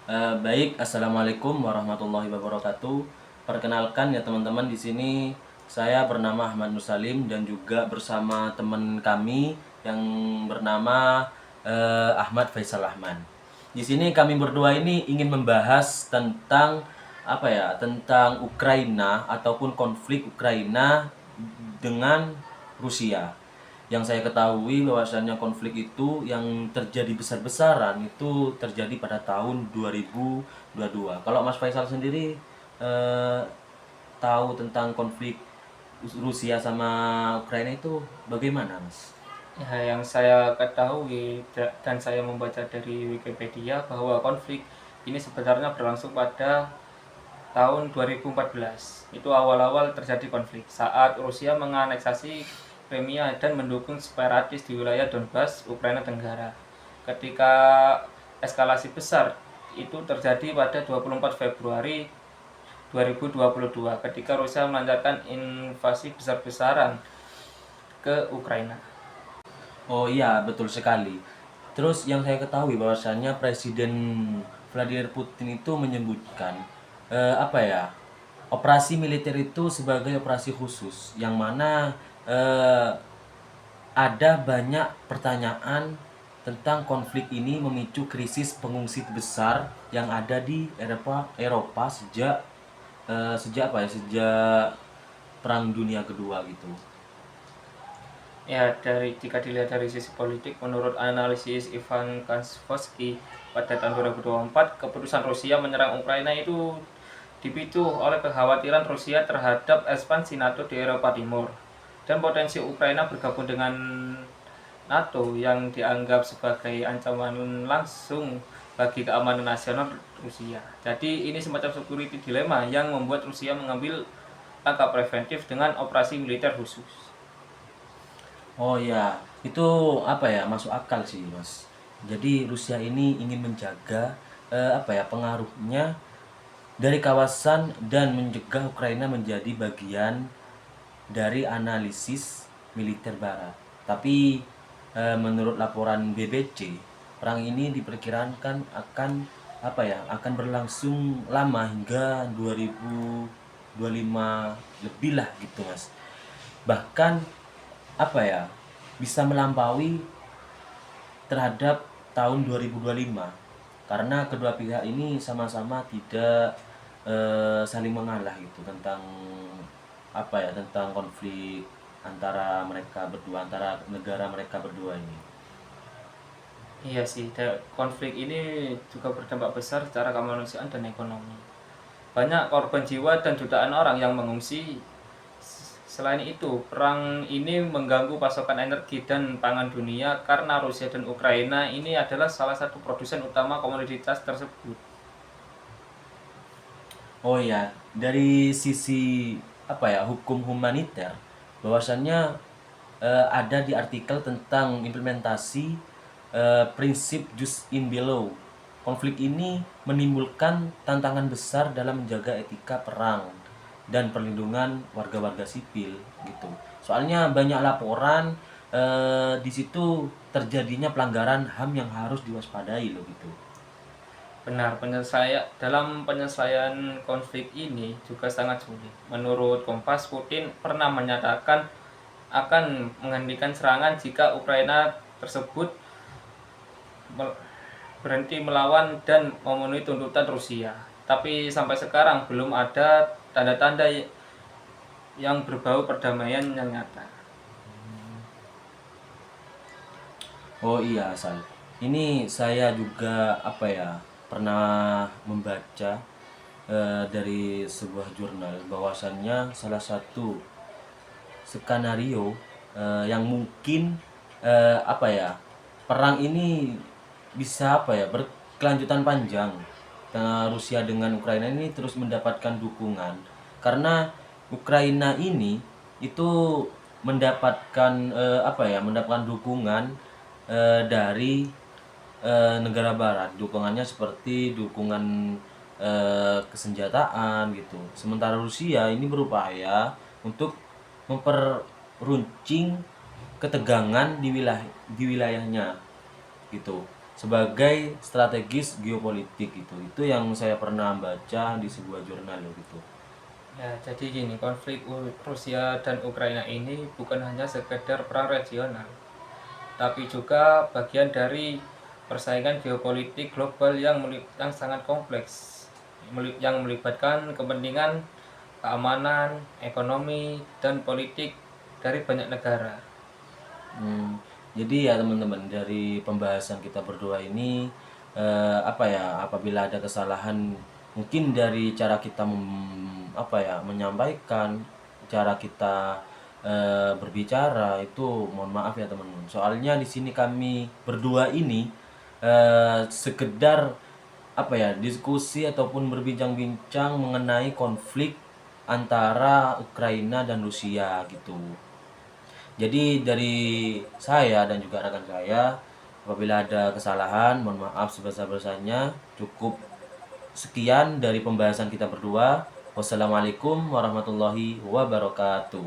Baik, assalamualaikum warahmatullahi wabarakatuh. Perkenalkan ya teman-teman, di sini saya bernama Ahmad Nusalim dan juga bersama teman kami yang bernama Ahmad Faisal Ahmad. Di sini kami berdua ini ingin membahas tentang apa ya, tentang Ukraina ataupun konflik Ukraina dengan Rusia. Yang saya ketahui bahwasannya konflik itu yang terjadi besar-besaran itu terjadi pada tahun 2022. Kalau Mas Faisal sendiri eh, tahu tentang konflik Rusia sama Ukraina itu bagaimana, Mas? Ya, yang saya ketahui dan saya membaca dari Wikipedia bahwa konflik ini sebenarnya berlangsung pada tahun 2014. Itu awal-awal terjadi konflik saat Rusia menganeksasi Crimea dan mendukung separatis di wilayah Donbas, Ukraina Tenggara. Ketika eskalasi besar itu terjadi pada 24 Februari 2022 ketika Rusia melancarkan invasi besar-besaran ke Ukraina. Oh iya, betul sekali. Terus yang saya ketahui bahwasannya Presiden Vladimir Putin itu menyebutkan apa ya, operasi militer itu sebagai operasi khusus, yang mana eh, ada banyak pertanyaan tentang konflik ini memicu krisis pengungsi besar yang ada di Eropa sejak apa ya, sejak Perang Dunia Kedua gitu. Ya, jika dilihat dari sisi politik, menurut analisis Ivan Kansfosky pada tahun 2024, keputusan Rusia menyerang Ukraina itu dipicu oleh kekhawatiran Rusia terhadap ekspansi NATO di Eropa Timur dan potensi Ukraina bergabung dengan NATO yang dianggap sebagai ancaman langsung bagi keamanan nasional Rusia. Jadi ini semacam security dilema yang membuat Rusia mengambil langkah preventif dengan operasi militer khusus. Oh ya, itu apa ya, masuk akal sih Mas. Jadi Rusia ini ingin menjaga apa ya, pengaruhnya dari kawasan dan mencegah Ukraina menjadi bagian dari analisis militer Barat. Tapi menurut laporan BBC, perang ini diperkirakan akan apa ya, akan berlangsung lama hingga 2025 lebih lah gitu Mas. Bahkan apa ya, bisa melampaui terhadap tahun 2025 karena kedua pihak ini sama-sama tidak saling mengalah gitu tentang apa ya, tentang konflik antara mereka berdua, antara negara mereka berdua ini. Iya sih, konflik ini juga berdampak besar secara kemanusiaan dan ekonomi. Banyak korban jiwa dan jutaan orang yang mengungsi. Selain itu, perang ini mengganggu pasokan energi dan pangan dunia karena Rusia dan Ukraina ini adalah salah satu produsen utama komoditas tersebut. Oh ya, dari sisi apa ya, hukum humaniter, bahwasannya ada di artikel tentang implementasi prinsip jus in bello. Konflik ini menimbulkan tantangan besar dalam menjaga etika perang dan perlindungan warga-warga sipil gitu. Soalnya banyak laporan di situ terjadinya pelanggaran HAM yang harus diwaspadai loh gitu. Benar, dalam penyelesaian konflik ini juga sangat sulit. Menurut Kompas, Putin pernah menyatakan akan menghentikan serangan jika Ukraina tersebut berhenti melawan dan memenuhi tuntutan Rusia. Tapi sampai sekarang belum ada tanda-tanda yang berbau perdamaian yang nyata. Oh iya, Sal. Ini saya juga apa ya, pernah membaca dari sebuah jurnal bahwasannya salah satu skenario yang mungkin apa ya, perang ini bisa apa ya, berkelanjutan panjang. Rusia dengan Ukraina ini terus mendapatkan dukungan karena Ukraina ini itu mendapatkan apa ya, mendapatkan dukungan dari negara barat. Dukungannya seperti dukungan kesenjataan gitu. Sementara Rusia ini berupaya untuk memperuncing ketegangan di wilayahnya gitu. sebagai strategis geopolitik gitu. Itu yang saya pernah baca di sebuah jurnal gitu. Ya, jadi gini, konflik Rusia dan Ukraina ini bukan hanya sekedar perang regional, tapi juga bagian dari persaingan geopolitik global yang sangat kompleks, yang melibatkan kepentingan keamanan, ekonomi, dan politik dari banyak negara. Jadi ya teman-teman, dari pembahasan kita berdua ini apa ya, apabila ada kesalahan mungkin dari cara kita menyampaikan, cara kita berbicara, itu mohon maaf ya teman-teman. Soalnya di sini kami berdua ini sekedar diskusi ataupun berbincang-bincang mengenai konflik antara Ukraina dan Rusia gitu. Jadi dari saya dan juga rekan saya, apabila ada kesalahan, mohon maaf sebesar-besarnya. Cukup sekian dari pembahasan kita berdua. Wassalamualaikum warahmatullahi wabarakatuh.